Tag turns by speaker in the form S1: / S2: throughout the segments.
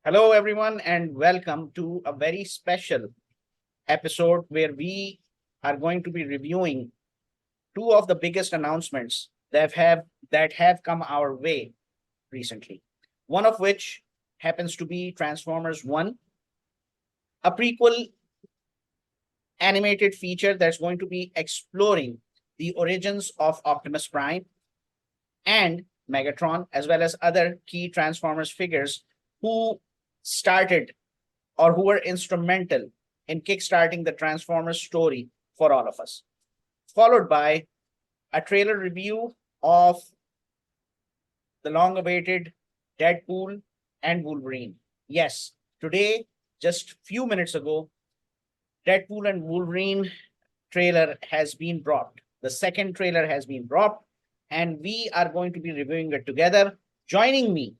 S1: Hello, everyone, and welcome to a very special episode where we are going to be reviewing two of the biggest announcements that have come our way recently. One of which happens to be Transformers One, a prequel animated feature that's going to be exploring the origins of Optimus Prime and Megatron, as well as other key Transformers figures who started or who were instrumental in kickstarting the Transformers story for all of us. Followed by a trailer review of the long awaited Deadpool and Wolverine. Yes, today, just few minutes ago, Deadpool and Wolverine trailer has been dropped. The second trailer has been dropped, and we are going to be reviewing it together. Joining me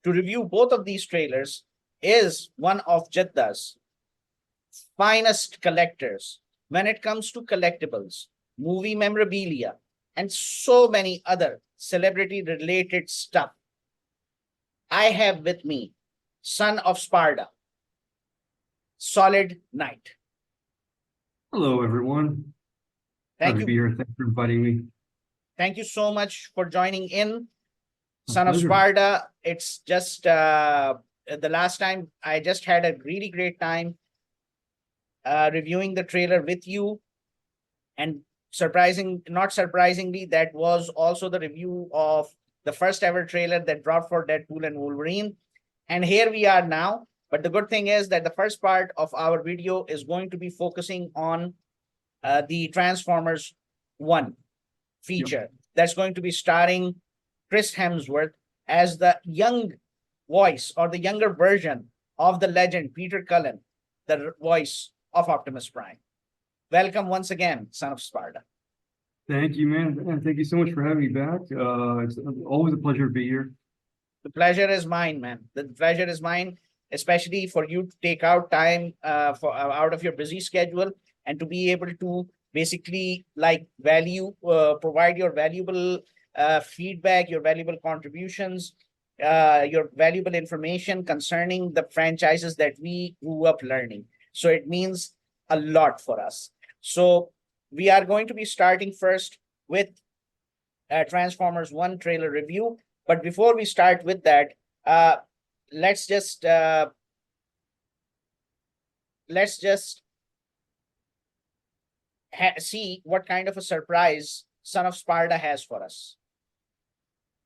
S1: to review both of these trailers is one of Jeddah's finest collectors when it comes to collectibles, movie memorabilia, and so many other celebrity-related stuff. I have with me Son of Sparda, Solid Knight.
S2: Hello, everyone.
S1: Thank
S2: Glad to
S1: you.
S2: be here. Thanks for inviting me.
S1: Thank you so much for joining in.
S2: My
S1: Son of
S2: pleasure.
S1: Sparda, it's just the last time I just had a really great time reviewing the trailer with you. And not surprisingly, that was also the review of the first ever trailer that dropped for Deadpool and Wolverine. And here we are now. But the good thing is that the first part of our video is going to be focusing on the Transformers 1 feature that's going to be starring Chris Hemsworth as the young voice or the younger version of the legend Peter Cullen, the voice of Optimus Prime. Welcome once again, Son of Sparda.
S2: Thank you, man. And thank you so much for having me back. It's always a pleasure to be here.
S1: The pleasure is mine, man. The pleasure is mine, especially for you to take out time out of your busy schedule and to be able to basically provide your valuable feedback, your valuable contributions, your valuable information concerning the franchises that we grew up learning. So it means a lot for us. So we are going to be starting first with Transformers 1 trailer review. But before we start with that, let's just see what kind of a surprise Son of Sparda has for us.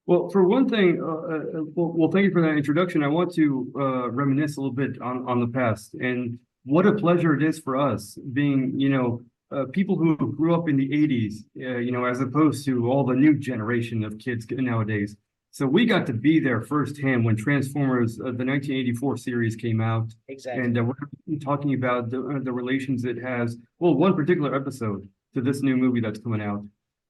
S2: Well, for one thing, thank you for that introduction. I want to reminisce a little bit on the past and what a pleasure it is for us being, people who grew up in the 80s, as opposed to all the new generation of kids nowadays. So we got to be there firsthand when Transformers, the 1984 series came out.
S1: Exactly.
S2: And we're talking about the relations it has, one particular episode to this new movie that's coming out.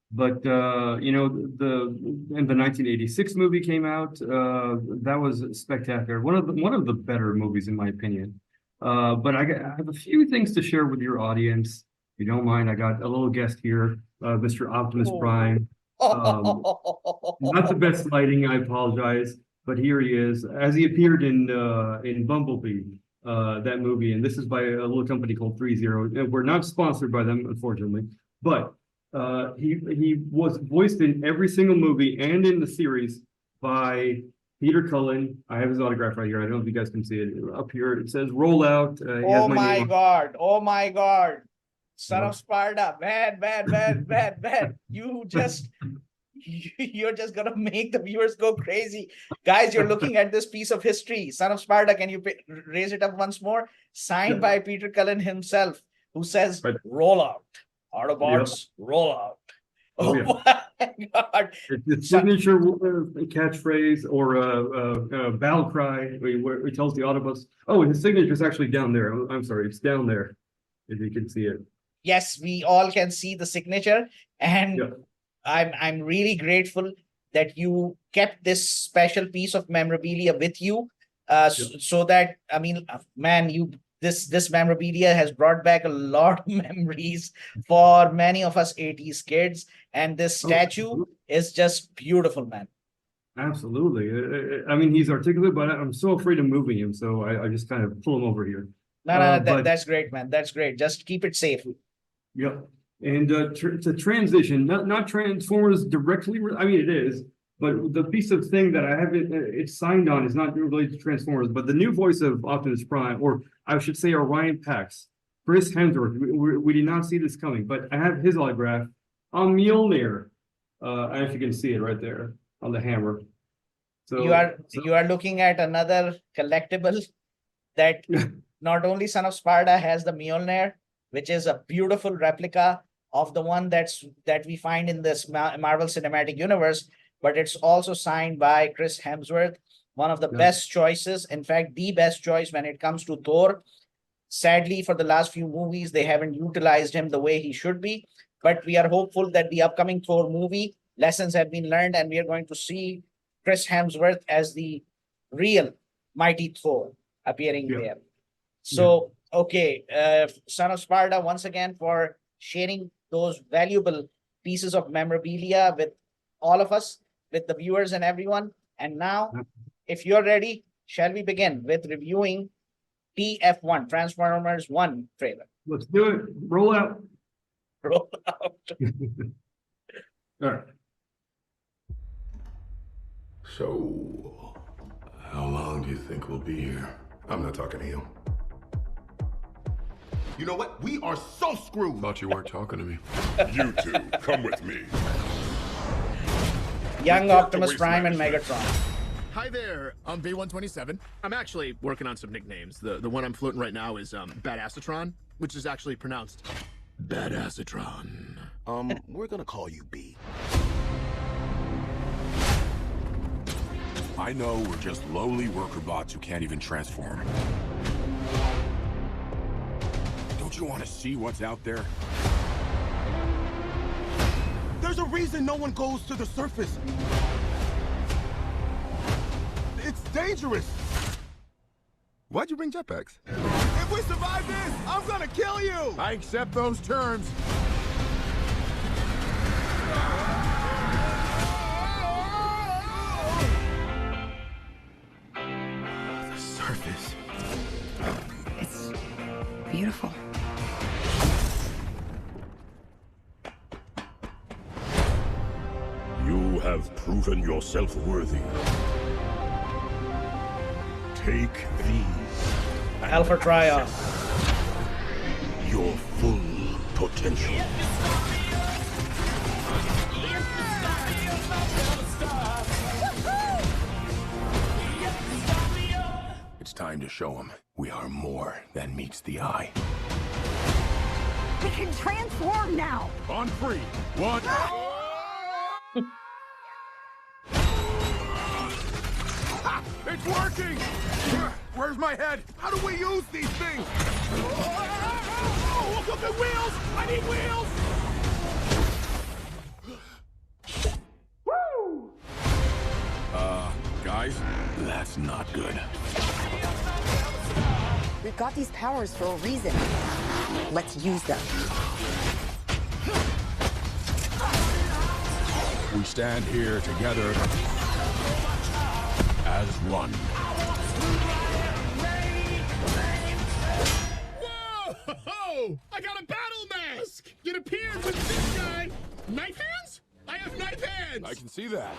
S2: But, the 1986 movie came out, that was spectacular. One of the better movies, in my opinion. But I have a few things to share with your audience. If you don't mind, I got a little guest here, Mr. Optimus Prime. Not the best lighting, I apologize, but here he is, as he appeared in Bumblebee, that movie, and this is by a little company called 30. We're not sponsored by them, unfortunately, but he was voiced in every single movie and in the series by Peter Cullen. I have his autograph right here. I don't know if you guys can see it up here. It says "Roll Out."
S1: Oh my God! Oh my God! Son of Sparda, man. You're just gonna make the viewers go crazy. Guys, you're looking at this piece of history. Son of Sparda, can you raise it up once more? Signed by Peter Cullen himself, who says, "Roll out. Autobots, roll out." Oh my God.
S2: It's the signature catchphrase or battle cry where he tells the Autobots. Oh, his signature is actually down there. I'm sorry, it's down there, if you can see it.
S1: Yes, we all can see the signature, and I'm really grateful that you kept this special piece of memorabilia with you, so that, I mean, man, this memorabilia has brought back a lot of memories for many of us 80s kids, and this statue is just beautiful, man.
S2: Absolutely. I mean, he's articulate, but I'm so afraid of moving him, so I just kind of pull him over here.
S1: No,
S2: But
S1: that's great, man. That's great. Just keep it safe.
S2: yep. And to transition, not Transformers directly. I mean, it is, but the piece of thing that I have it's signed on is not related to Transformers, but the new voice of Optimus Prime, or I should say Orion Pax, Chris Hemsworth. We did not see this coming, but I have his autograph on Mjolnir. I don't know if you can see it right there on the hammer. So
S1: You are looking at another collectible that not only Son of Sparda has the Mjolnir, which is a beautiful replica of the one that we find in this Marvel Cinematic Universe, but it's also signed by Chris Hemsworth, one of the best choices. In fact, the best choice when it comes to Thor. Sadly, for the last few movies, they haven't utilized him the way he should be. But we are hopeful that the upcoming Thor movie, lessons have been learned, and we are going to see Chris Hemsworth as the real mighty Thor appearing there. So, okay, Son of Sparda, once again, for sharing those valuable pieces of memorabilia with all of us, with the viewers and everyone. And now, if you're ready, shall we begin with reviewing TF1, Transformers 1 trailer?
S2: Let's do it. Roll out.
S1: Roll out.
S2: All right.
S3: So, how long do you think we'll be here? I'm not talking to you.
S4: You know what? We are so screwed.
S3: Thought you weren't talking to me.
S5: You two, come with me.
S1: Young Optimus Prime and Megatron.
S4: Hi there, I'm B127. I'm actually working on some nicknames. The one I'm floating right now is Badassatron, which is actually pronounced Badassatron. We're gonna call you B.
S5: I know we're just lowly worker bots who can't even transform. Don't you want to see what's out there?
S4: There's a reason no one goes to the surface. It's dangerous.
S3: Why'd you bring jetpacks?
S4: If we survive this, I'm gonna kill you.
S5: I accept those terms.
S4: The surface.
S6: It's beautiful.
S5: You have proven yourself worthy. Take these.
S1: Alpha Triumph.
S5: Your full potential. It's time to show them we are more than meets the eye.
S6: We can transform now!
S5: On three. One. It's working! Where's my head?
S4: How do we use these things? Oh, look at the wheels! I need wheels!
S5: Guys, that's not good.
S6: We've got these powers for a reason. Let's use them.
S5: We stand here together as one.
S4: Whoa! I got a battle mask! It appeared with this guy. Knife hands? I have knife hands!
S5: I can see that.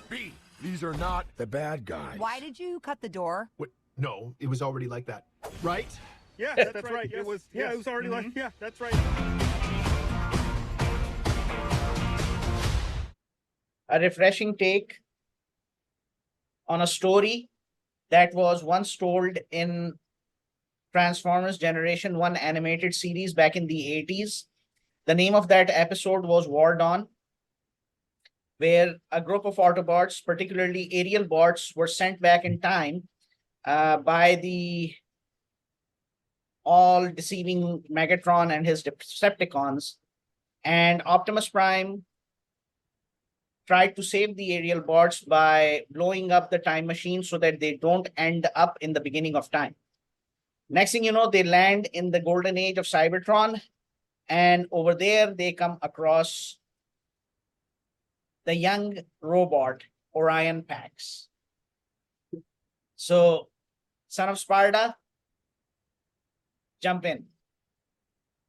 S5: B, these are not the bad guys.
S6: Why did you cut the door?
S4: What? No, it was already like that. Right?
S7: Yeah, that's right.
S4: Yes,
S7: It was.
S4: yes.
S7: Yeah, it was already like. Yeah, that's right.
S1: A refreshing take on a story that was once told in Transformers Generation 1 animated series back in the 80s. The name of that episode was War Dawn, where a group of Autobots, particularly aerial bots, were sent back in time by the all-deceiving Megatron and his Decepticons. And Optimus Prime tried to save the aerial bots by blowing up the time machine so that they don't end up in the beginning of time. Next thing you know, they land in the golden age of Cybertron, and over there they come across the young robot Orion Pax. So, Son of Sparda, jump in.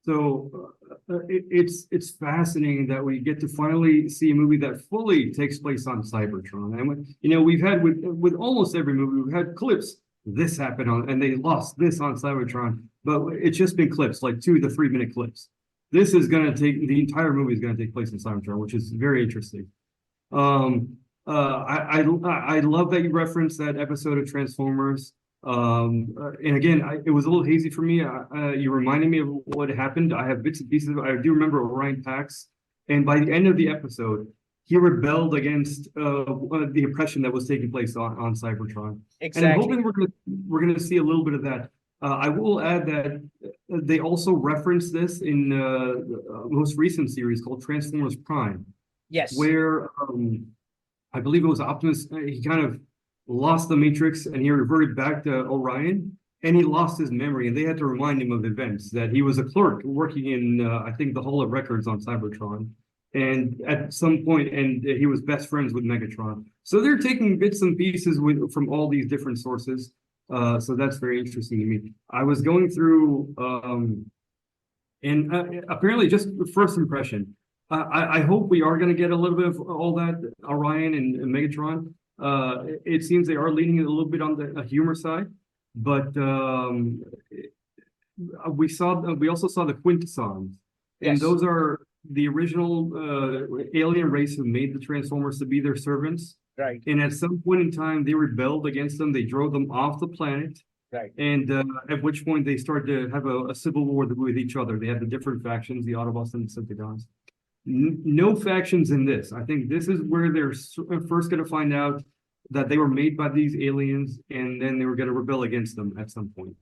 S2: So it's fascinating that we get to finally see a movie that fully takes place on Cybertron. And we've had with almost every movie, we've had clips. This happened on, and they lost this on Cybertron, but it's just been clips, like 2 to 3 minute clips. This is going to take the entire movie is going to take place in Cybertron, which is very interesting. I love that you referenced that episode of Transformers. And again, it was a little hazy for me. You reminded me of what happened. I have bits and pieces. I do remember Orion Pax, and by the end of the episode, he rebelled against the oppression that was taking place on Cybertron.
S1: Exactly.
S2: And I'm hoping we're gonna see a little bit of that. I will add that they also referenced this in the most recent series called Transformers Prime.
S1: Yes.
S2: Where I believe it was Optimus. He kind of lost the Matrix and he reverted back to Orion, and he lost his memory, and they had to remind him of events that he was a clerk working in I think the Hall of Records on Cybertron, and at some point, and he was best friends with Megatron. So they're taking bits and pieces from all these different sources. So that's very interesting to me. I was going through and apparently just first impression. I hope we are going to get a little bit of all that Orion and Megatron. It seems they are leaning a little bit on the humor side, but we also saw the Quintessons, and
S1: Yes.
S2: those are the original alien race who made the Transformers to be their servants.
S1: Right.
S2: And at some point in time, they rebelled against them. They drove them off the planet.
S1: Right.
S2: And at which point they started to have a civil war with each other. They had the different factions, the Autobots and the Decepticons. No factions in this. I think this is where they're first going to find out that they were made by these aliens, and then they were going to rebel against them at some point.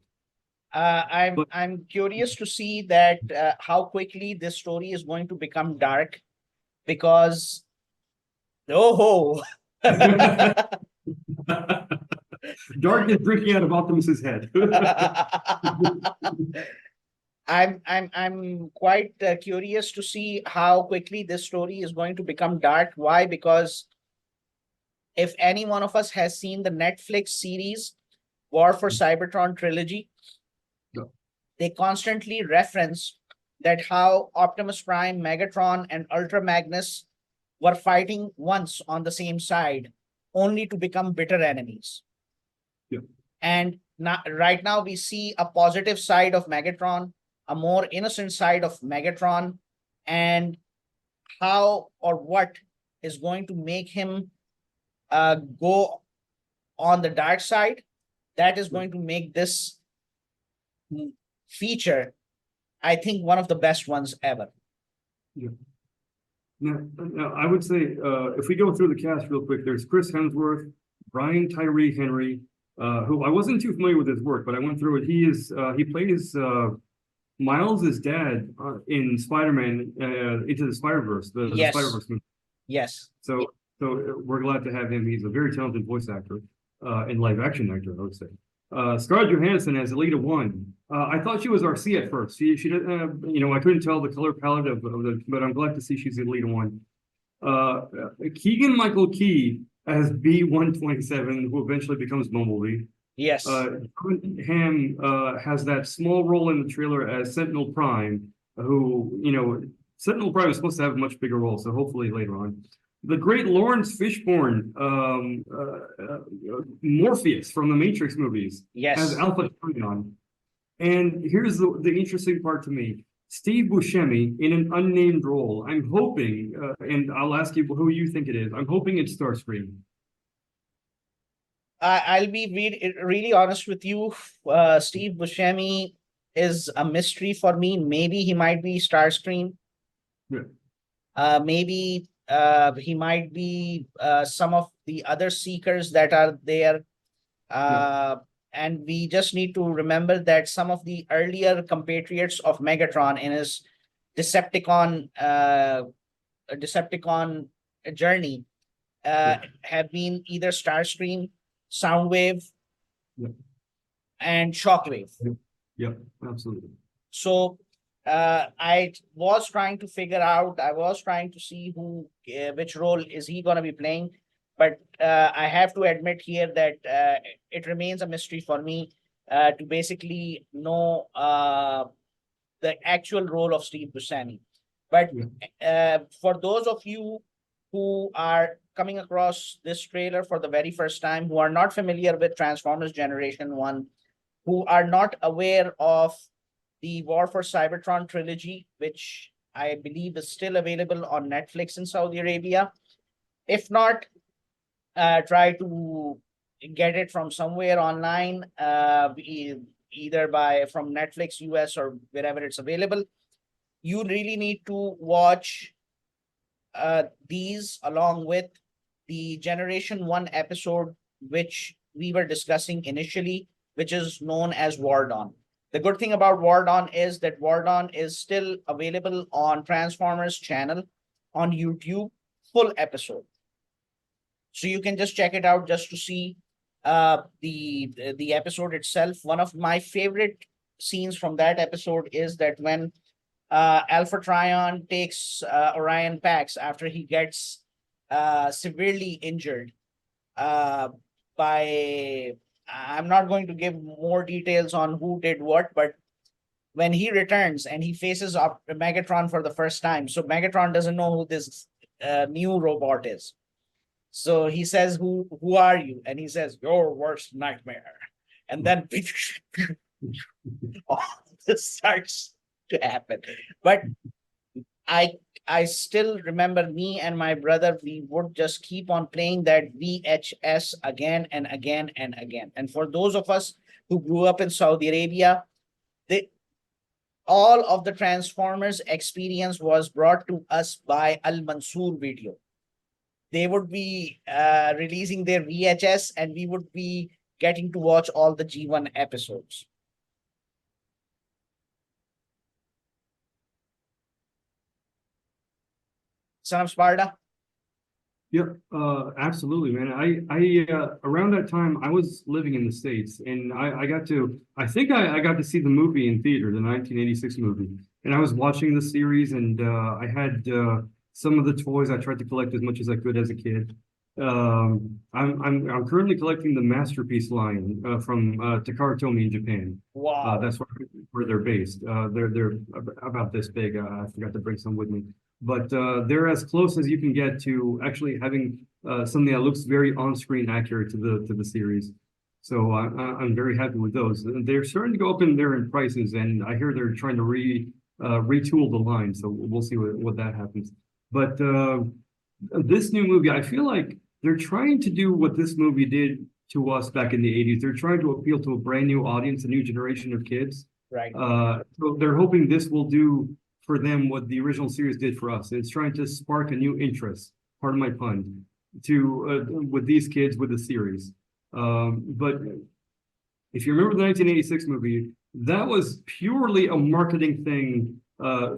S1: I'm curious to see that how quickly this story is going to become dark, because
S2: Dark is drinking out of Optimus's head.
S1: I'm quite curious to see how quickly this story is going to become dark. Why? Because if any one of us has seen the Netflix series War for Cybertron trilogy,
S2: No.
S1: they constantly reference that how Optimus Prime, Megatron, and Ultra Magnus were fighting once on the same side, only to become bitter enemies.
S2: Yeah.
S1: And right now we see a positive side of Megatron, a more innocent side of Megatron, and how or what is going to make him go on the dark side. That is going to make this feature, I think, one of the best ones ever.
S2: Yeah. Now, I would say if we go through the cast real quick, there's Chris Hemsworth, Brian Tyree Henry, who I wasn't too familiar with his work, but I went through it. He plays Miles' dad in Spider-Man Into the Spider-Verse, the
S1: Yes.
S2: Spider-Verse movie.
S1: Yes.
S2: So we're glad to have him. He's a very talented voice actor and live action actor, I would say. Scarlett Johansson as Elita 1. I thought she was RC at first. She didn't, I couldn't tell the color palette of the, but I'm glad to see she's Elita 1. Keegan Michael Key as B-127, who eventually becomes Bumblebee.
S1: Yes.
S2: Ham has that small role in the trailer as Sentinel Prime, who, Sentinel Prime is supposed to have a much bigger role, so hopefully later on. The great Lawrence Fishburne, Morpheus from the Matrix movies,
S1: Yes.
S2: as Alpha Trion. And here's the interesting part to me. Steve Buscemi in an unnamed role. I'm hoping, and I'll ask you who you think it is. I'm hoping it's Starscream.
S1: I'll be really honest with you. Steve Buscemi is a mystery for me. Maybe he might be Starscream.
S2: Yeah.
S1: Maybe he might be some of the other Seekers that are there. And we just need to remember that some of the earlier compatriots of Megatron in his Decepticon journey have been either Starscream, Soundwave,
S2: Yeah.
S1: and Shockwave.
S2: Yep, absolutely.
S1: So I was trying to figure out, I was trying to see which role is he going to be playing. But I have to admit here that it remains a mystery for me to basically know the actual role of Steve Buscemi. But for those of you who are coming across this trailer for the very first time, who are not familiar with Transformers Generation 1, who are not aware of the War for Cybertron trilogy, which I believe is still available on Netflix in Saudi Arabia. If not, try to get it from somewhere online, either from Netflix US or wherever it's available. You really need to watch these along with the Generation 1 episode, which we were discussing initially, which is known as War Dawn. The good thing about War Dawn is that War Dawn is still available on Transformers channel on YouTube, full episode. So you can just check it out just to see the episode itself. One of my favorite scenes from that episode is that when Alpha Trion takes Orion Pax after he gets severely injured by, I'm not going to give more details on who did what, but when he returns and he faces up Megatron for the first time, so Megatron doesn't know who this new robot is. So he says, who are you? And he says, your worst nightmare. And then all this starts to happen. But I still remember me and my brother, we would just keep on playing that VHS again and again and again. And for those of us who grew up in Saudi Arabia, all of the Transformers experience was brought to us by Al Mansoor Video. They would be releasing their VHS and we would be getting to watch all the G1 episodes. Son of Sparda?
S2: Yep, absolutely, man. I around that time I was living in the States, and I got to, I think I got to see the movie in theater, the 1986 movie, and I was watching the series, and I had some of the toys. I tried to collect as much as I could as a kid. I'm currently collecting the Masterpiece line from Takara Tomy in Japan.
S1: Wow.
S2: That's where they're based. They're about this big. I forgot to bring some with me. But they're as close as you can get to actually having something that looks very on-screen accurate to the series. So I'm very happy with those. They're starting to go up in prices, and I hear they're trying to retool the line. So we'll see what that happens. But this new movie, I feel like they're trying to do what this movie did to us back in the 80s. They're trying to appeal to a brand new audience, a new generation of kids.
S1: Right.
S2: So they're hoping this will do for them what the original series did for us. It's trying to spark a new interest, pardon my pun, to with these kids with the series. But if you remember the 1986 movie, that was purely a marketing thing.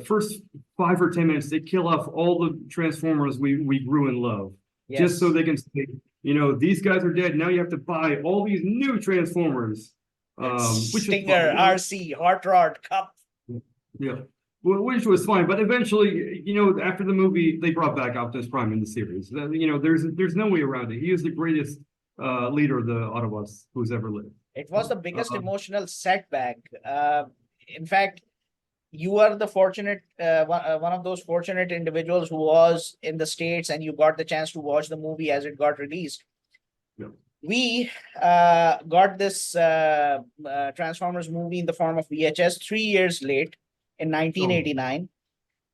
S2: First 5 or 10 minutes, they kill off all the Transformers we grew and love,
S1: Yes.
S2: just so they can say, you know, these guys are dead. Now you have to buy all these new Transformers. Which
S1: Stinger, RC, Hot Rod, Cup.
S2: Yeah. Which was fine, but eventually, you know, after the movie, they brought back Optimus Prime in the series. You know, there's no way around it. He is the greatest leader of the Autobots who's ever lived.
S1: It was the biggest emotional setback. In fact, you are the fortunate one of those fortunate individuals who was in the States and you got the chance to watch the movie as it got released.
S2: Yeah.
S1: We got this Transformers movie in the form of VHS 3 years late in 1989.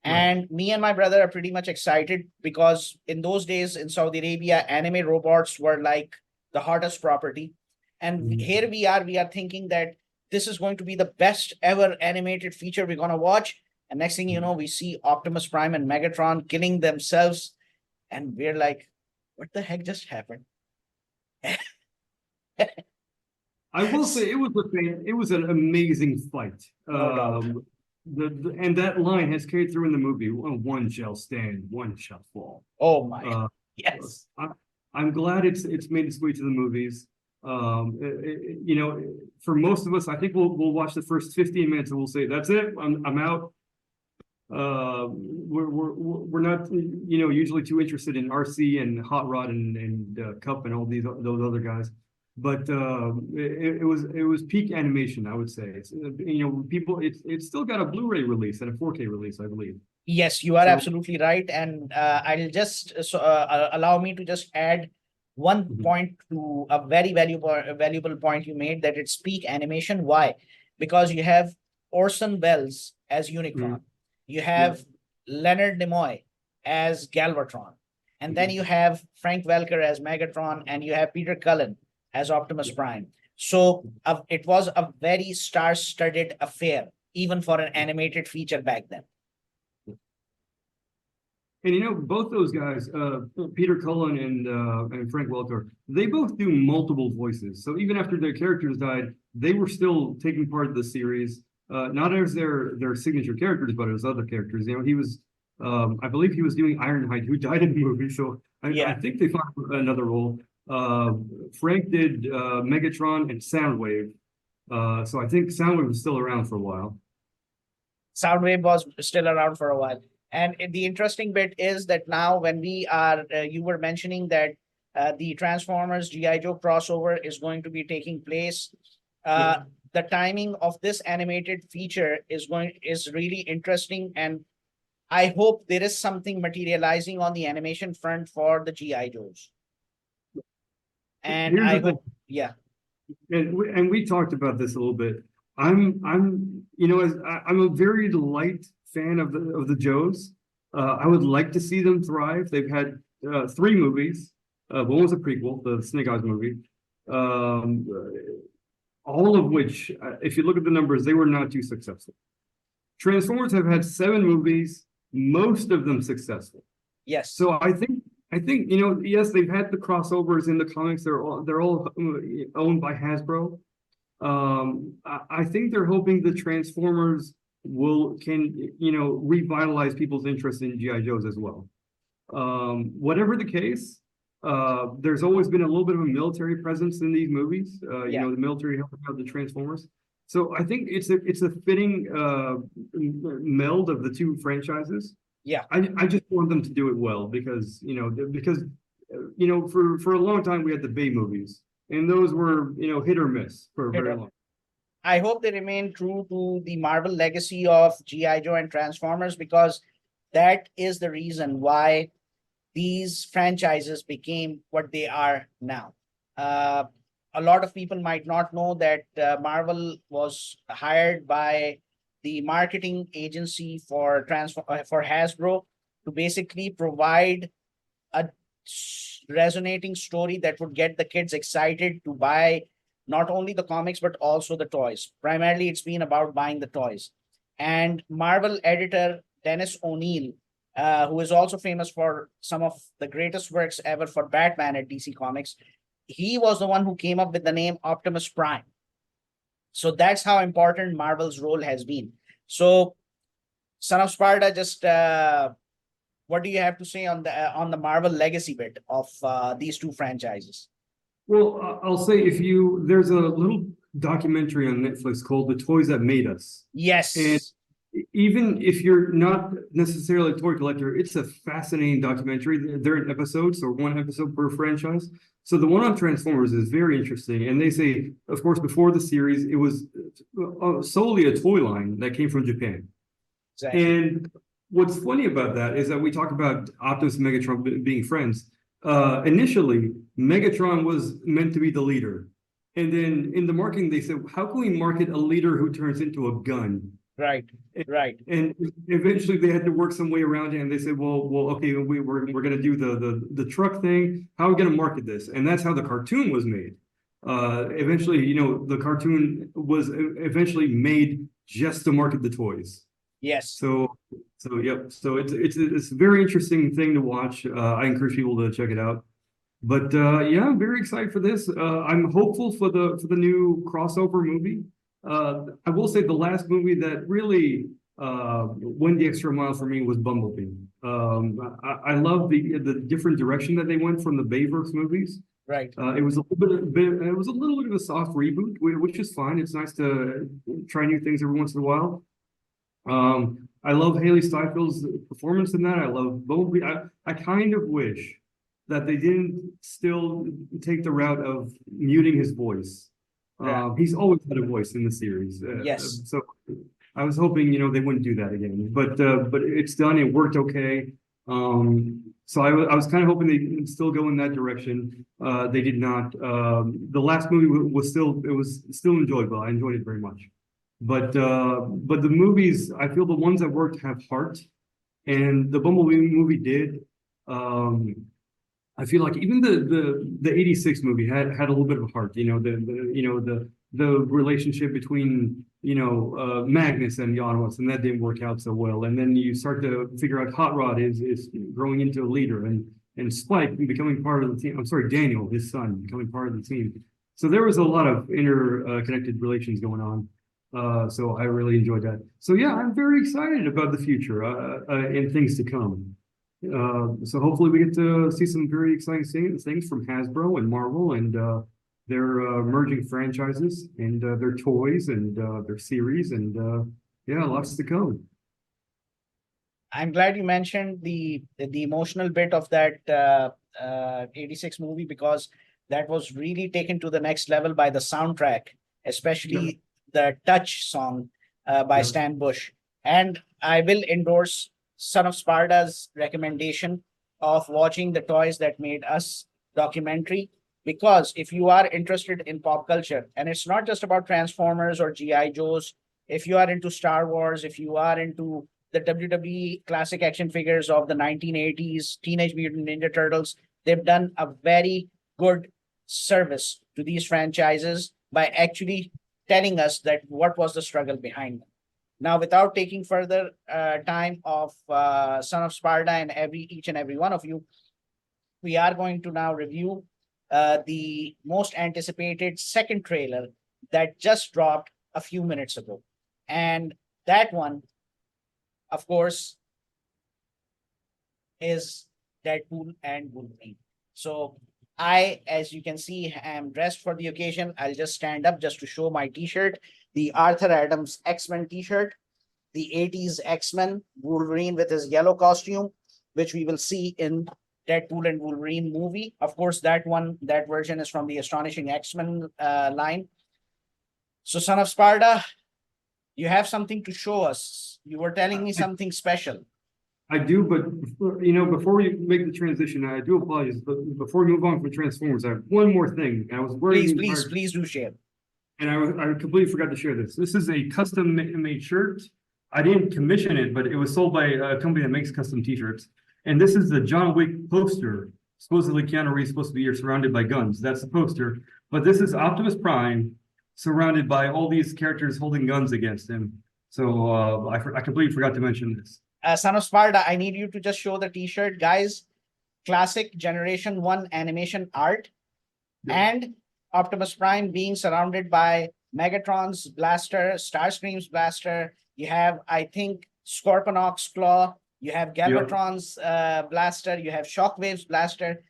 S1: And me and my brother are pretty much excited because in those days in Saudi Arabia, anime robots were like the hottest property. And here we are thinking that this is going to be the best ever animated feature we're going to watch. And next thing you know, we see Optimus Prime and Megatron killing themselves. And we're like, what the heck just happened?
S2: I will say it was an amazing fight.
S1: No doubt.
S2: And that line has carried through in the movie. One shall stand, one shall fall.
S1: Oh my, yes.
S2: I'm glad it's made its way to the movies. You know, for most of us, I think we'll watch the first 15 minutes and we'll say, that's it, I'm out. We're not, you know, usually too interested in RC and Hot Rod and Cup and all those other guys. But it was peak animation, I would say. It's, you know, it's still got a Blu-ray release and a 4K release, I believe.
S1: Yes, you are
S2: So-
S1: absolutely right. And I'll just allow me to just add one
S2: Mhm.
S1: point to a very valuable point you made, that it's peak animation. Why? Because you have Orson Welles as Unicron, you have Leonard Nimoy as Galvatron, and then you have Frank Welker as Megatron, and you have Peter Cullen as Optimus Prime. So it was a very star-studded affair, even for an animated feature back then.
S2: And you know, both those guys, Peter Cullen and Frank Welker, they both do multiple voices. So even after their characters died, they were still taking part of the series, not as their signature characters, but as other characters. You know, he was, I believe he was doing Ironhide, who died in the movie. So I think they found another role. Frank did Megatron and Soundwave. So I think Soundwave was still around for a while.
S1: Soundwave was still around for a while. And the interesting bit is that now when we are, you were mentioning that the Transformers G.I. Joe crossover is going to be taking place. The timing of this animated feature is really interesting. And I hope there is something materializing on the animation front for the G.I. Joes. And
S2: Here's
S1: I
S2: the thing.
S1: hope, yeah.
S2: And we talked about this a little bit. I'm you know, I'm a very light fan of the Joes. I would like to see them thrive. They've had 3 movies. One was a prequel, the Snake Eyes movie. All of which, if you look at the numbers, they were not too successful. Transformers have had 7 movies, most of them successful.
S1: Yes.
S2: So I think you know, yes, they've had the crossovers in the comics. They're all owned by Hasbro. I think they're hoping the Transformers can you know, revitalize people's interest in G.I. Joes as well. Whatever the case, there's always been a little bit of a military presence in these movies. You know, the military helping out the Transformers. So I think it's a fitting meld of the 2 franchises.
S1: Yeah.
S2: I just want them to do it well because you know, for a long time we had the Bay movies, and those were, you know, hit or miss for a very long.
S1: I hope they remain true to the Marvel legacy of G.I. Joe and Transformers, because that is the reason why these franchises became what they are now. A lot of people might not know that Marvel was hired by the marketing agency for Hasbro to basically provide a resonating story that would get the kids excited to buy not only the comics, but also the toys. Primarily, it's been about buying the toys. And Marvel editor Dennis O'Neil, who is also famous for some of the greatest works ever for Batman at DC Comics, he was the one who came up with the name Optimus Prime. So that's how important Marvel's role has been. So, Son of Sparda, just what do you have to say on the Marvel legacy bit of these 2 franchises?
S2: Well, I'll say there's a little documentary on Netflix called The Toys That Made Us.
S1: Yes.
S2: And even if you're not necessarily a toy collector, it's a fascinating documentary. They're in episodes, or 1 episode per franchise. So the one on Transformers is very interesting. And they say, of course, before the series, it was solely a toy line that came from Japan.
S1: Exactly.
S2: And what's funny about that is that we talk about Optimus and Megatron being friends. Initially, Megatron was meant to be the leader. And then in the marketing, they said, how can we market a leader who turns into a gun?
S1: Right.
S2: And eventually they had to work some way around it, and they said, well, okay, we're going to do the truck thing. How are we going to market this? And that's how the cartoon was made. Eventually, you know, the cartoon was eventually made just to market the toys.
S1: Yes.
S2: So yep. So it's a very interesting thing to watch. I encourage people to check it out. But yeah, I'm very excited for this. I'm hopeful for the new crossover movie. I will say the last movie that really went the extra mile for me was Bumblebee. I love the different direction that they went from the Bayverse movies.
S1: Right.
S2: It was a it was a little bit of a soft reboot, which is fine. It's nice to try new things every once in a while. I love Haley Steinfeld's performance in that. I love Bumblebee. I kind of wish that they didn't still take the route of muting his voice.
S1: Yeah.
S2: He's always had a voice in the series.
S1: Yes.
S2: So I was hoping, they wouldn't do that again. But it's done. It worked okay. So I was kind of hoping they'd still go in that direction. They did not. The last movie was still enjoyable. I enjoyed it very much. But the movies, I feel the ones that worked have heart, and the Bumblebee movie did. I feel like even the '86 movie had a little bit of heart. The relationship between Magnus and the Autobots, and that didn't work out so well. And then you start to figure out Hot Rod is growing into a leader, and Spike becoming part of the team. I'm sorry, Daniel, his son, becoming part of the team. So there was a lot of interconnected relations going on. So I really enjoyed that. So yeah, I'm very excited about the future and things to come. So hopefully we get to see some very exciting things from Hasbro and Marvel and their merging franchises and their toys and their series and yeah, lots to come.
S1: I'm glad you mentioned the emotional bit of that 86 movie, because that was really taken to the next level by the soundtrack, especially the Touch song by Stan Bush. And I will endorse Son of Sparda's recommendation of watching the Toys That Made Us documentary, because if you are interested in pop culture, and it's not just about Transformers or G.I. Joes, if you are into Star Wars, if you are into the WWE classic action figures of the 1980s, Teenage Mutant Ninja Turtles, they've done a very good service to these franchises by actually telling us that what was the struggle behind them. Now, without taking further time of Son of Sparda and each and every one of you, we are going to now review the most anticipated second trailer that just dropped a few minutes ago. And that one, of course, is Deadpool and Wolverine. So I, as you can see, am dressed for the occasion. I'll just stand up just to show my t-shirt, the Arthur Adams X-Men t-shirt, the 80s X-Men Wolverine with his yellow costume, which we will see in Deadpool and Wolverine movie. Of course, that version is from the Astonishing X-Men line. So, Son of Sparda, you have something to show us. You were telling me something special.
S2: I do, but before we make the transition, I do apologize. But before we move on from Transformers, I have one more thing. I was wearing
S1: Please do share.
S2: And I completely forgot to share this. This is a custom made shirt. I didn't commission it, but it was sold by a company that makes custom T-shirts. And this is the John Wick poster. Supposedly Keanu Reeves is supposed to be here surrounded by guns. That's the poster. But this is Optimus Prime surrounded by all these characters holding guns against him. So I completely forgot to mention this.
S1: Son of Sparda, I need you to just show the t-shirt, guys. Classic Generation 1 animation art. And Optimus Prime being surrounded by Megatron's blaster, Starscream's blaster. You have, I think, Scorponok's claw. You have Galvatron's blaster. You have Shockwave's blaster.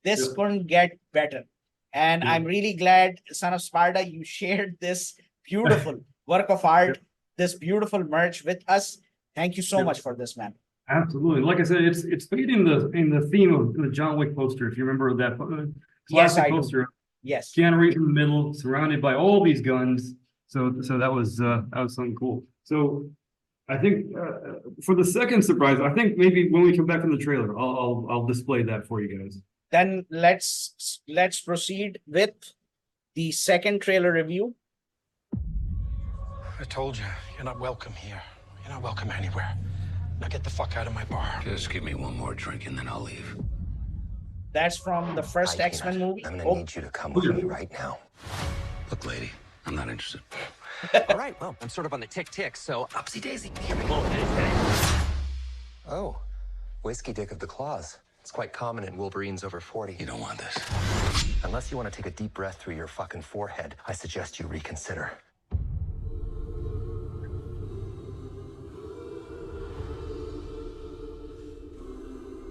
S1: This couldn't get better. And I'm really glad, Son of Sparda, you shared this beautiful work of art, this beautiful merch with us. Thank you so much for this, man.
S2: Absolutely. Like I said, it's made in the theme of the John Wick poster. If you remember that
S1: classic
S2: poster.
S1: Yes.
S2: Keanu Reeves in the middle, surrounded by all these guns. So that was something cool. So I think for the second surprise, I think maybe when we come back from the trailer, I'll display that for you guys.
S1: Then let's proceed with the second trailer review.
S8: I told you, you're not welcome here. You're not welcome anywhere. Now get the fuck out of my bar.
S5: Just give me one more drink and then I'll leave.
S1: That's from the first X-Men movie.
S9: I'm gonna need you to come with me right now.
S5: Look, lady, I'm not interested.
S9: All right, well, I'm sort of on the tick, so upsy daisy. Here we go. Oh, whiskey dick of the claws. It's quite common in Wolverines over 40.
S5: You don't want this.
S9: Unless you want to take a deep breath through your fucking forehead, I suggest you reconsider.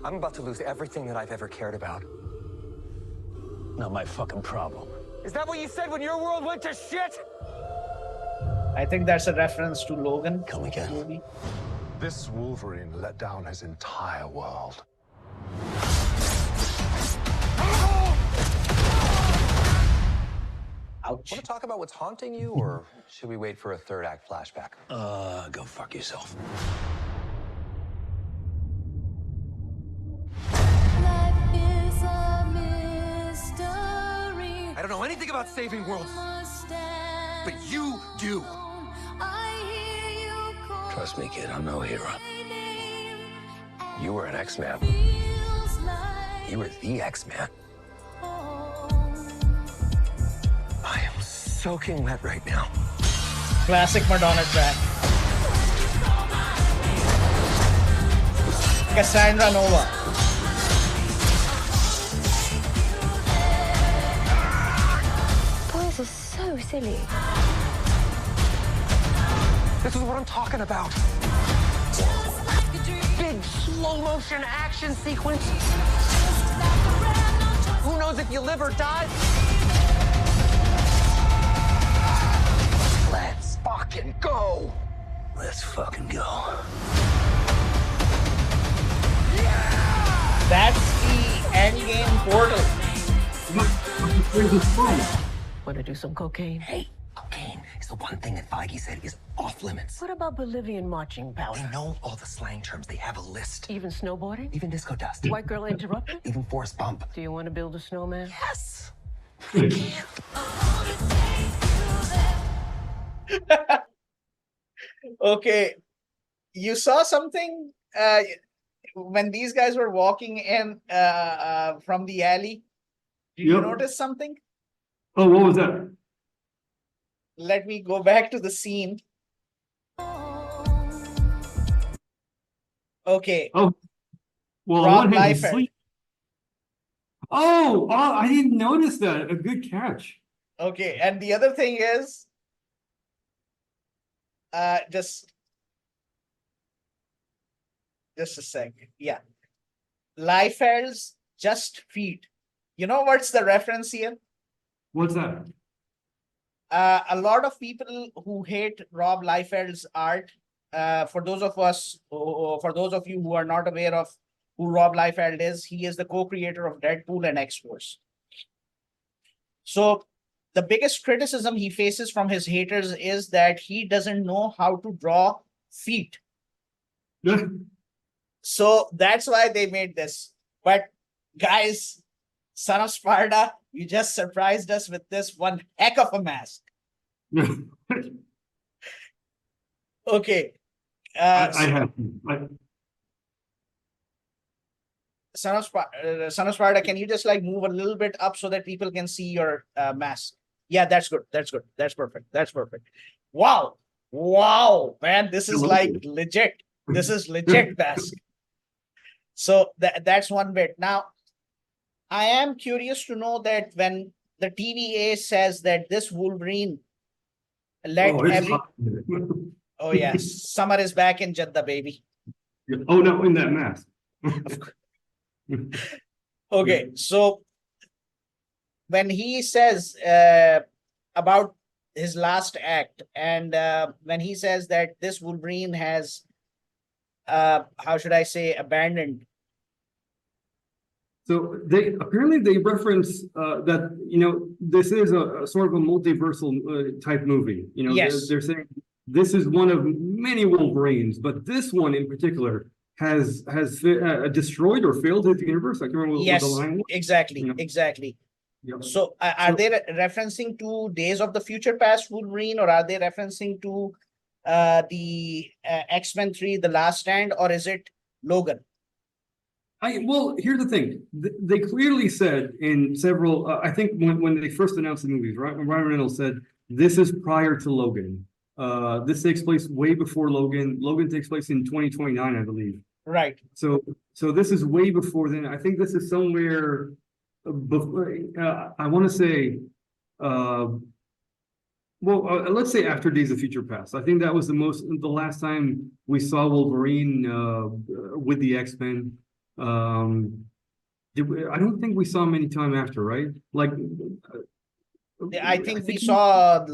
S9: I'm about to lose everything that I've ever cared about.
S8: Not my fucking problem.
S9: Is that what you said when your world went to shit?
S1: I think that's a reference to Logan.
S8: Come again.
S1: Movie.
S8: This Wolverine let down his entire world.
S1: Ouch.
S9: Want to talk about what's haunting you, or should we wait for a third act flashback?
S8: Go fuck yourself.
S9: I don't know anything about saving worlds, but you do.
S8: Trust me, kid, I'm no hero.
S9: You were an X-Man. You were the X-Man. I am soaking wet right now.
S1: Classic Madonna track. Cassandra Nova.
S6: Boys are so silly.
S9: This is what I'm talking about. Big slow motion action sequence. Who knows if you live or die? Let's fucking go.
S8: Let's fucking go.
S1: That's the endgame portal.
S10: Want to do some cocaine?
S9: Hey, cocaine is the one thing that Feige said is off limits.
S10: What about Bolivian marching
S9: They
S10: powder?
S9: know all the slang terms. They have a list.
S10: Even snowboarding?
S9: Even disco dust.
S10: White girl interrupted?
S9: Even Forrest Bump.
S10: Do you want to build a snowman?
S9: Yes.
S1: Okay. You saw something when these guys were walking in from the alley? Did you
S2: Yep.
S1: notice something?
S2: Oh, what was that?
S1: Let me go back to the scene. Okay.
S2: Oh, well,
S1: Rob
S2: on one hand, he's
S1: Liefeld.
S2: asleep. Oh, I didn't notice that. A good catch.
S1: Okay. And the other thing is, just a second. Yeah. Liefeld's just feet. You know what's the reference here?
S2: What's that?
S1: A lot of people who hate Rob Liefeld's art, for those of you who are not aware of who Rob Liefeld is, he is the co-creator of Deadpool and X-Force. So the biggest criticism he faces from his haters is that he doesn't know how to draw feet. So that's why they made this. But guys, Son of Sparda, you just surprised us with this one heck of a mask. Okay.
S2: I have.
S1: Son of Sparda, can you just like move a little bit up so that people can see your mask? Yeah, that's good. That's good. That's perfect. That's perfect. Wow. Wow, man, this is like legit. This is legit mask. So that's one bit. Now, I am curious to know that when the TVA says that this Wolverine let oh yes, summer is back in Jeddah, baby.
S2: Oh no, in that mask.
S1: Okay, so when he says about his last act, and when he says that this Wolverine has, how should I say, abandoned.
S2: So they reference that this is a sort of a multiversal type movie.
S1: Yes.
S2: They're saying this is one of many Wolverines, but this one in particular has destroyed or failed his universe. I can't remember
S1: Yes,
S2: what the line was.
S1: exactly, exactly.
S2: Yep.
S1: So are they referencing to Days of the Future Past Wolverine, or are they referencing to the X-Men 3, The Last Stand, or is it Logan?
S2: Well, here's the thing. They clearly said in several, I think when they first announced the movies, right? When Ryan Reynolds said, this is prior to Logan. This takes place way before Logan. Logan takes place in 2029, I believe.
S1: Right.
S2: So this is way before then. I think this is somewhere before, I want to say, let's say after Days of Future Past. I think that was the last time we saw Wolverine with the X-Men. I don't think we saw him any time after, right? Like,
S1: I think we
S2: he-
S1: saw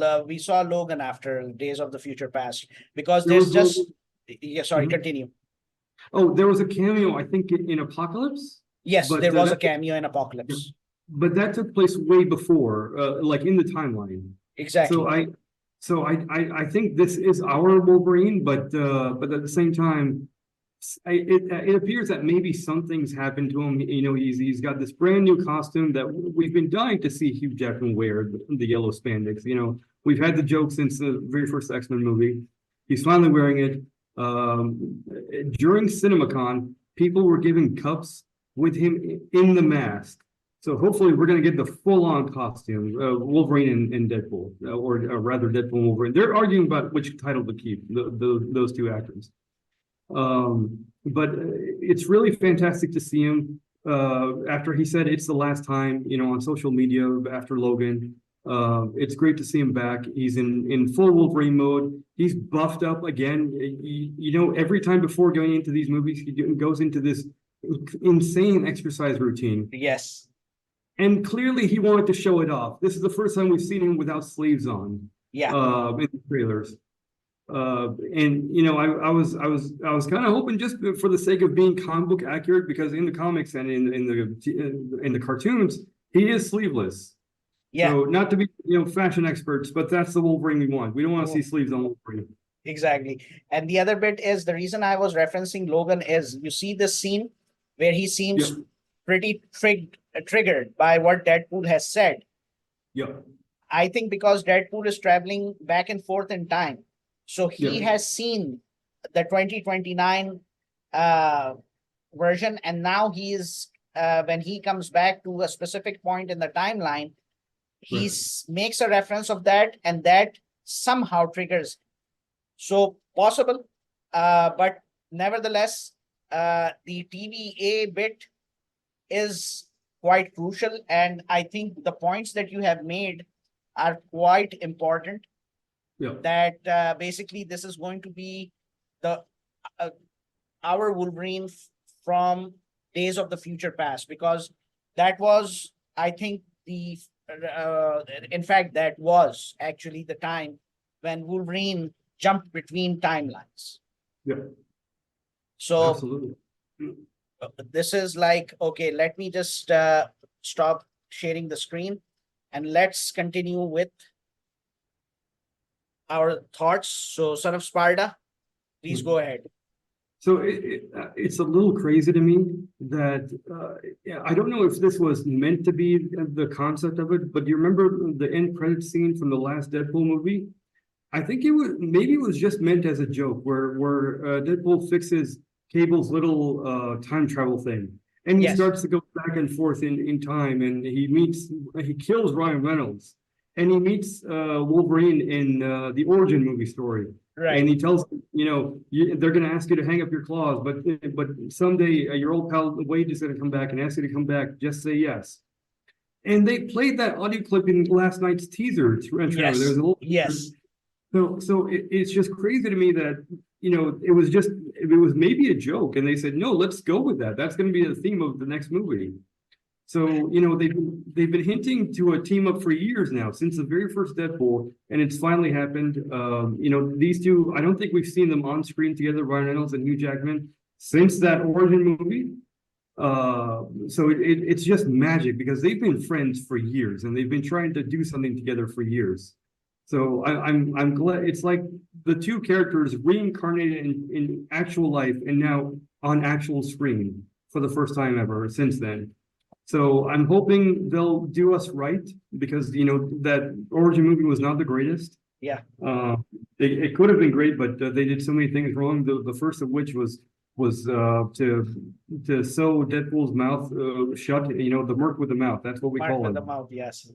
S1: Logan after Days of the Future Past, because
S2: there
S1: there's
S2: was
S1: just
S2: Logan-
S1: yeah, sorry,
S2: Mhm.
S1: continue.
S2: Oh, there was a cameo, I think, in Apocalypse,
S1: Yes,
S2: but
S1: there was a
S2: that,
S1: cameo in Apocalypse.
S2: but that took place way before, like in the timeline.
S1: Exactly.
S2: So I think this is our Wolverine, but at the same time, it appears that maybe something's happened to him. You know, he's got this brand new costume that we've been dying to see Hugh Jackman wear, the yellow spandex. You know, we've had the joke since the very first X-Men movie. He's finally wearing it. During CinemaCon, people were giving cups with him in the mask. So hopefully we're going to get the full-on costume, Wolverine and Deadpool, or rather Deadpool and Wolverine. They're arguing about which title to keep, those two actors. But it's really fantastic to see him after he said it's the last time, you know, on social media after Logan. It's great to see him back. He's in full Wolverine mode. He's buffed up again. You know, every time before going into these movies, he goes into this insane exercise routine.
S1: Yes.
S2: And clearly he wanted to show it off. This is the first time we've seen him without sleeves on.
S1: Yeah.
S2: In the trailers. And you know, I was kind of hoping, just for the sake of being comic book accurate, because in the comics and in the cartoons, he is sleeveless.
S1: Yeah.
S2: So not to be, you know, fashion experts, but that's the Wolverine we want. We don't want to see sleeves on Wolverine.
S1: Exactly. And the other bit is, the reason I was referencing Logan is, you see this scene where he seems pretty triggered by what Deadpool has said.
S2: Yeah.
S1: I think because Deadpool is traveling back and forth in time. So he has seen the 2029 version, and now he's when he comes back to a specific point in the timeline, he makes a reference of that, and that somehow triggers. So possible, but nevertheless, the TVA bit is quite crucial, and I think the points that you have made are quite important.
S2: Yeah.
S1: That basically this is going to be the our Wolverine from Days of the Future Past, because that was, I think, the in fact, that was actually the time when Wolverine jumped between timelines.
S2: Yeah.
S1: So
S2: absolutely.
S1: This is like, okay, let me just stop sharing the screen and let's continue with our thoughts. So, Son of Sparda, please go ahead.
S2: So it's a little crazy to me that I don't know if this was meant to be the concept of it, but do you remember the end credit scene from the last Deadpool movie? I think maybe it was just meant as a joke, where Deadpool fixes Cable's little time travel thing, and he starts to go back and forth in time, and he kills Ryan Reynolds. And he meets Wolverine in the origin movie story.
S1: Right.
S2: And he tells him, you know, they're going to ask you to hang up your claws, but someday your old pal Wade is going to come back and ask you to come back. Just say yes. And they played that audio clip in last night's teaser.
S1: Yes.
S2: There's a little So it's just crazy to me that, you know, it was maybe a joke, and they said, no, let's go with that. That's going to be the theme of the next movie. So, you know, they've been hinting to a team up for years now, since the very first Deadpool, and it's finally happened. You know, these two, I don't think we've seen them on screen together, Ryan Reynolds and Hugh Jackman, since that origin movie. So it's just magic, because they've been friends for years, and they've been trying to do something together for years. So I'm glad it's like the two characters reincarnated in actual life, and now on actual screen for the first time ever since then. So I'm hoping they'll do us right, because, you know, that origin movie was not the greatest.
S1: Yeah.
S2: It could have been great, but they did so many things wrong. The first of which was to sew Deadpool's mouth shut. You know, the mark with the mouth. That's what we call it.
S1: The mouth, yes.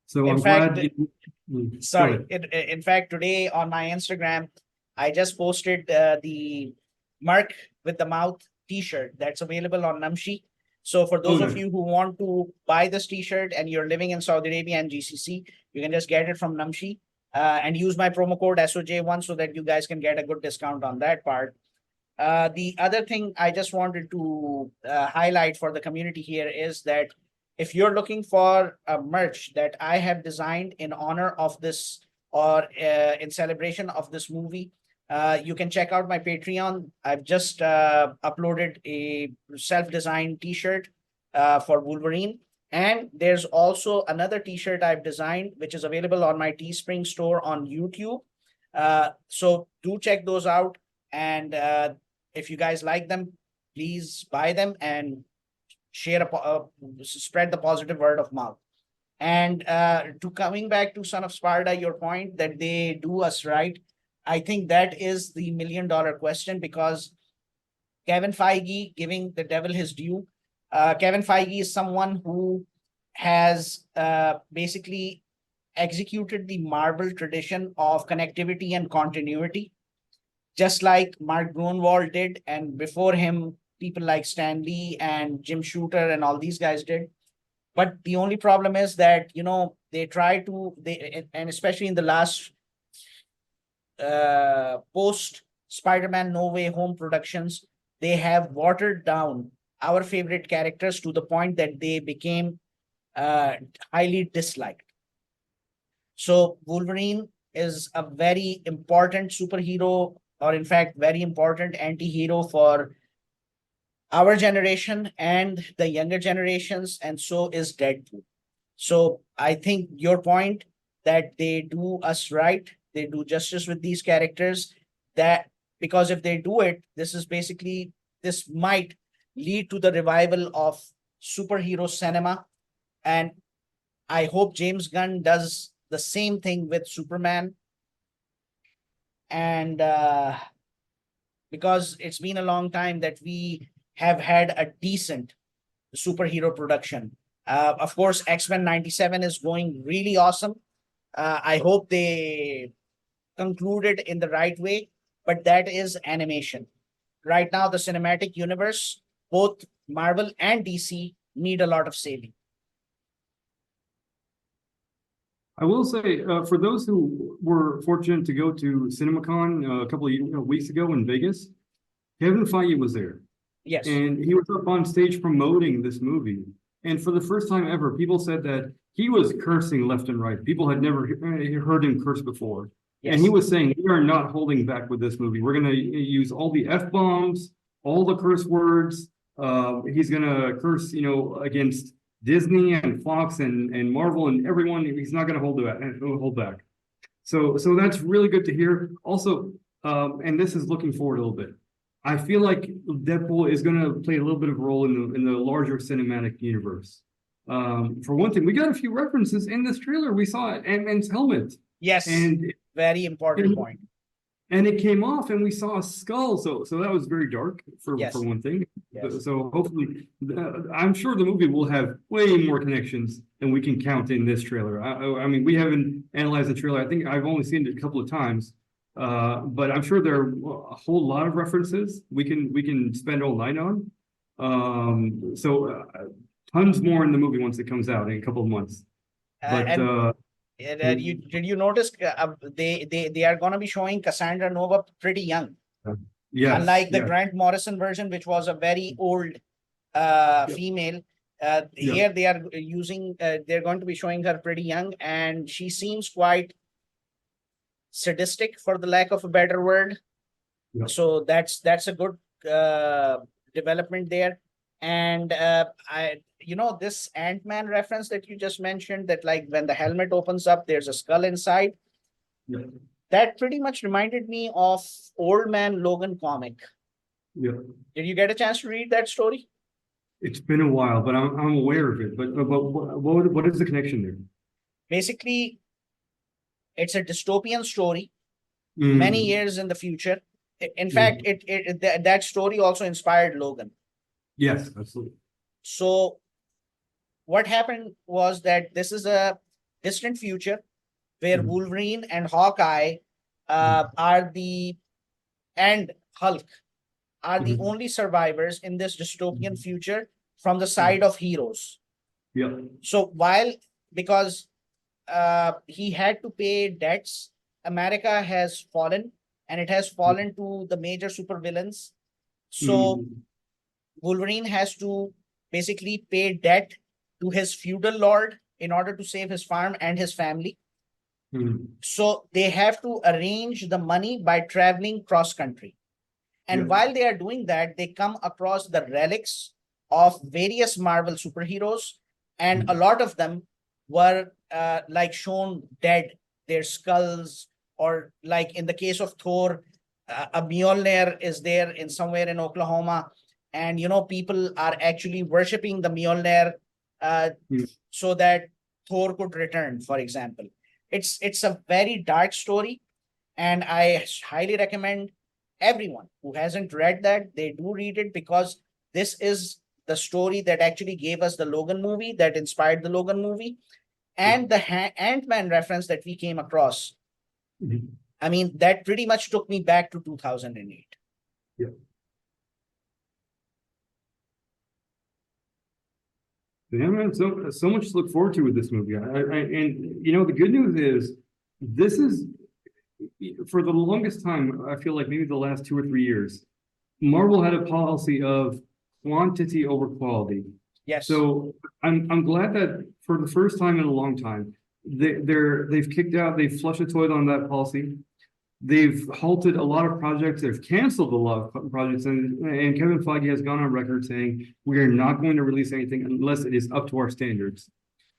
S2: So
S1: in
S2: I'm
S1: fact,
S2: glad.
S1: Sorry. In fact, today on my Instagram, I just posted the mark with the mouth T-shirt that's available on Namshi. So for those of you who want to buy this T-shirt and you're living in Saudi Arabia and GCC, you can just get it from Namshi and use my promo code SOJ1 so that you guys can get a good discount on that part. The other thing I just wanted to highlight for the community here is that if you're looking for a merch that I have designed in honor of this or in celebration of this movie, you can check out my Patreon. I've just uploaded a self-designed T-shirt for Wolverine. And there's also another T-shirt I've designed, which is available on my Teespring store on YouTube. So do check those out. And if you guys like them, please buy them and share spread the positive word of mouth. And to coming back to Son of Sparda, your point that they do us right, I think that is the $1 million question, because Kevin Feige, giving the devil his due, Kevin Feige is someone who has basically executed the Marvel tradition of connectivity and continuity, just like Mark Gruenwald did, and before him, people like Stan Lee and Jim Shooter and all these guys did. But the only problem is that, they try to, and especially in the last post Spider-Man No Way Home productions, they have watered down our favorite characters to the point that they became highly disliked. So Wolverine is a very important superhero, or in fact, very important anti-hero for our generation and the younger generations, and so is Deadpool. So I think your point that they do us right, they do justice with these characters, that because if they do it, this might lead to the revival of superhero cinema. And I hope James Gunn does the same thing with Superman. And because it's been a long time that we have had a decent superhero production. Of course, X-Men 97 is going really awesome. I hope they concluded in the right way, but that is animation. Right now, the cinematic universe, both Marvel and DC, need a lot of saving.
S2: I will say, for those who were fortunate to go to CinemaCon a couple of weeks ago in Vegas, Kevin Feige was there.
S1: Yes.
S2: And he was up on stage promoting this movie. And for the first time ever, people said that he was cursing left and right. People had never heard him curse before.
S1: Yes.
S2: And he was saying, we are not holding back with this movie. We're going to use all the F-bombs, all the curse words. He's going to curse, against Disney and Fox and Marvel and everyone. He's not going to hold back. So that's really good to hear. Also, and this is looking forward a little bit. I feel like Deadpool is going to play a little bit of a role in the larger cinematic universe. For one thing, we got a few references in this trailer. We saw Ant-Man's helmet.
S1: Yes, and very important point.
S2: And it came off, and we saw a skull. So that was very dark for one thing.
S1: Yes.
S2: So hopefully, I'm sure the movie will have way more connections than we can count in this trailer. I mean, we haven't analyzed the trailer. I think I've only seen it a couple of times. But I'm sure there are a whole lot of references we can spend all night on. Tons more in the movie once it comes out in a couple of months.
S1: Did you notice they are going to be showing Cassandra Nova pretty young?
S2: Yes.
S1: Unlike the Grant Morrison version, which was a very old female. Here they are they're going to be showing her pretty young, and she seems quite sadistic, for the lack of a better word. So that's a good development there. And this Ant-Man reference that you just mentioned, that like when the helmet opens up, there's a skull inside. That pretty much reminded me of Old Man Logan comic. Did you get a chance to read that story?
S2: It's been a while, but I'm aware of it. But what is the connection there?
S1: Basically, it's a dystopian story, many years in the future. In fact, that story also inspired Logan.
S2: Yes, absolutely.
S1: So what happened was that this is a distant future where Wolverine and Hawkeye and Hulk are the only survivors in this dystopian future from the side of heroes. So because he had to pay debts, America has fallen, and it has fallen to the major supervillains So Wolverine has to basically pay debt to his feudal lord in order to save his farm and his family. So they have to arrange the money by traveling cross country. And while they are doing that, they come across the relics of various Marvel superheroes, and a lot of them were like shown dead, their skulls, or like in the case of Thor, a Mjolnir is there in somewhere in Oklahoma, and people are actually worshiping the Mjolnir so that Thor could return, for example. It's a very dark story, and I highly recommend everyone who hasn't read that they do read it, because this is the story that actually gave us the Logan movie, that inspired the Logan movie, and the Ant-Man reference that we came across. I mean, that pretty much took me back to 2008.
S2: Yeah. Yeah, man, so much to look forward to with this movie. And the good news is, this is, for the longest time, I feel like maybe the last 2 or 3 years, Marvel had a policy of quantity over quality.
S1: Yes.
S2: So I'm glad that for the first time in a long time, they've flushed the toilet on that policy. They've halted a lot of projects. They've canceled a lot of projects, and Kevin Feige has gone on record saying we are not going to release anything unless it is up to our standards.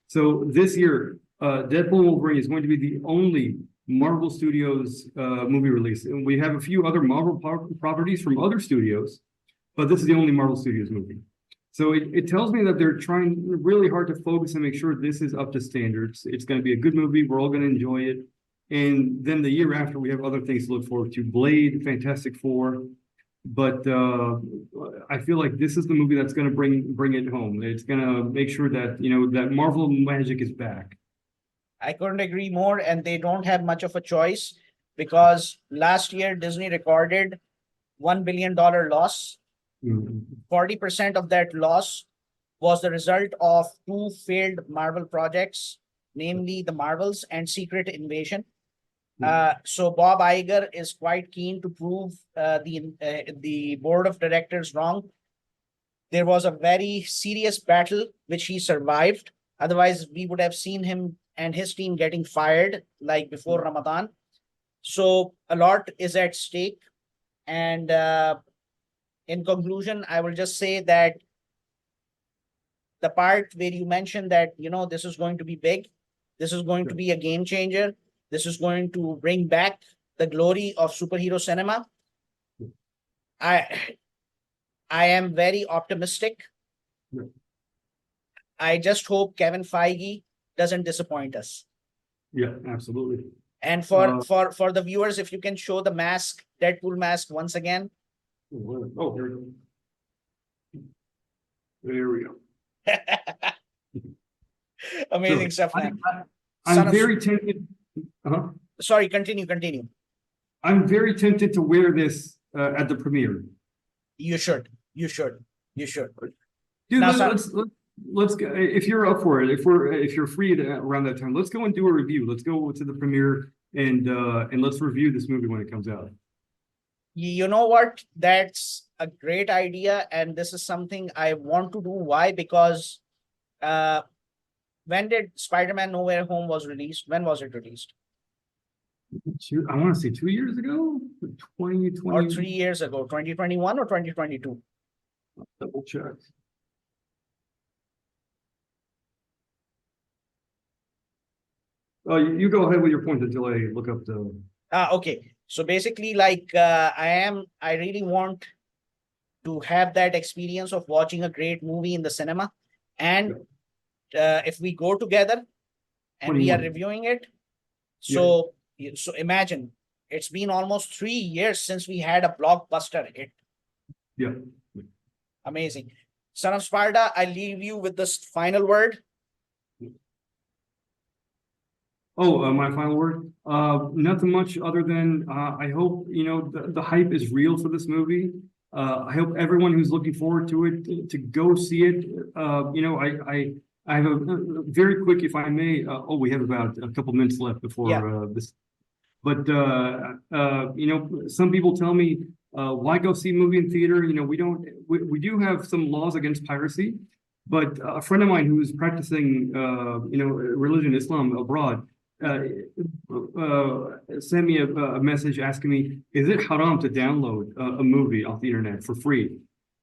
S2: So this year, Deadpool Wolverine is going to be the only Marvel Studios movie release, and we have a few other Marvel properties from other studios, but this is the only Marvel Studios movie. So it tells me that they're trying really hard to focus and make sure this is up to standards. It's going to be a good movie. We're all going to enjoy it. And then the year after, we have other things to look forward to: Blade, Fantastic Four. But I feel like this is the movie that's going to bring it home. It's going to make sure that that Marvel magic is back.
S1: I couldn't agree more, and they don't have much of a choice, because last year Disney recorded $1 billion loss. 40% of that loss was the result of 2 failed Marvel projects, namely the Marvels and Secret Invasion. So Bob Iger is quite keen to prove the board of directors wrong. There was a very serious battle which he survived. Otherwise, we would have seen him and his team getting fired like before Ramadan. So a lot is at stake. And in conclusion, I will just say that the part where you mentioned that, this is going to be big, this is going to be a game changer, this is going to bring back the glory of superhero cinema. I am very optimistic. I just hope Kevin Feige doesn't disappoint us.
S2: Yeah, absolutely.
S1: And for the viewers, if you can show the mask, Deadpool mask once again.
S2: Oh, here we go. There we go.
S1: Amazing stuff, man.
S2: I'm very tempted.
S1: Sorry, continue.
S2: I'm very tempted to wear this at the premiere.
S1: You should.
S2: Dude,
S1: Now,
S2: let's go. If you're up for it, if you're free around that time, let's go and do a review. Let's go to the premiere and let's review this movie when it comes out.
S1: You know what? That's a great idea, and this is something I want to do. Why? Because when did Spider-Man No Way Home was released? When was it released?
S2: I want to say 2 years ago, 2020,
S1: or 3 years ago, 2021 or 2022.
S2: Double check. Oh, you go ahead with your point until I look up the.
S1: Okay. So basically, like I really want to have that experience of watching a great movie in the cinema, and if we go together and we are reviewing it, so imagine it's been almost 3 years since we had a blockbuster hit.
S2: Yeah.
S1: Amazing. Son of Sparda, I leave you with this final word.
S2: Oh, my final word. Nothing much other than I hope the hype is real for this movie. I hope everyone who's looking forward to it to go see it. I have a very quick, if I may. We have about a couple minutes left before this. But some people tell me Why go see a movie in theater? You know, we do have some laws against piracy, but a friend of mine who's practicing, religion, Islam abroad, sent me a message asking me, is it haram to download a movie off the internet for free?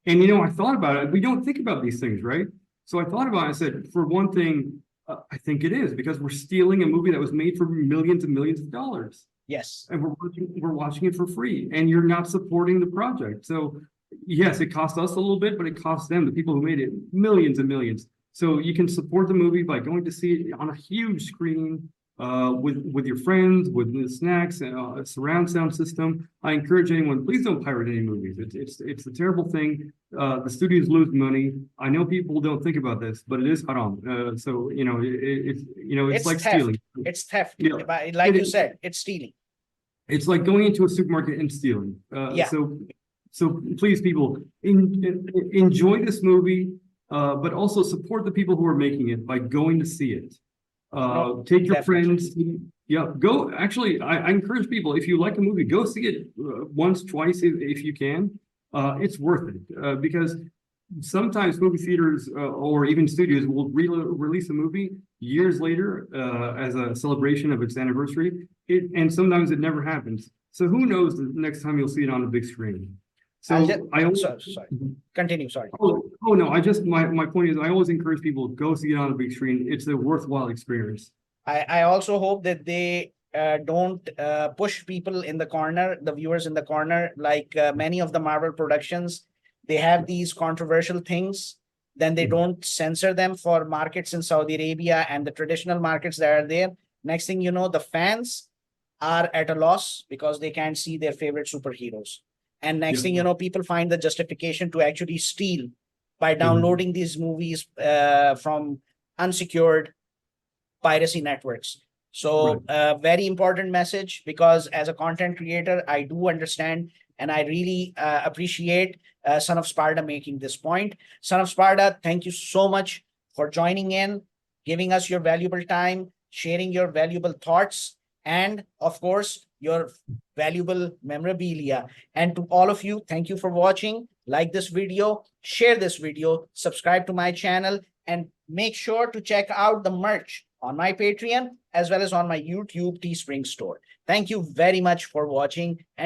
S2: And, you know, I thought about it. We don't think about these things, right? So I thought about it. I said, for one thing, I think it is, because we're stealing a movie that was made for millions and millions of dollars.
S1: Yes.
S2: And we're watching it for free, and you're not supporting the project. So yes, it cost us a little bit, but it cost them, the people who made it, millions and millions. So you can support the movie by going to see it on a huge screen, with your friends, with the snacks, and a surround sound system. I encourage anyone, please don't pirate any movies. It's a terrible thing. The studios lose money. I know people don't think about this, but it is haram. So you know, it's like
S1: theft.
S2: stealing.
S1: It's theft.
S2: Yeah.
S1: Like
S2: It
S1: you
S2: is.
S1: said, it's stealing.
S2: It's like going into a supermarket and stealing.
S1: Yeah.
S2: So please, people, enjoy this movie, but also support the people who are making it by going to see it. Take your
S1: definitely.
S2: friends. Yeah, go. Actually, I encourage people, if you like a movie, go see it once, twice, if you can. It's worth it, because sometimes movie theaters or even studios will release a movie years later as a celebration of its anniversary. And sometimes it never happens. So who knows the next time you'll see it on a big screen. So
S1: Sorry. Continue. Sorry.
S2: Oh no, my point is, I always encourage people, go see it on a big screen. It's a worthwhile experience.
S1: I also hope that they don't push people in the corner, the viewers in the corner, like many of the Marvel productions. They have these controversial things, then they don't censor them for markets in Saudi Arabia and the traditional markets that are there. Next thing you know, the fans are at a loss because they can't see their favorite superheroes. And next thing you know, people find the justification to actually steal by downloading these movies from unsecured piracy networks. So very important message, because as a content creator, I do understand and I really appreciate Son of Sparda making this point. Son of Sparda, thank you so much for joining in, giving us your valuable time, sharing your valuable thoughts, and of course, your valuable memorabilia. And to all of you, thank you for watching. Like this video, share this video, subscribe to my channel, and make sure to check out the merch on my Patreon as well as on my YouTube Teespring store. Thank you very much for watching. And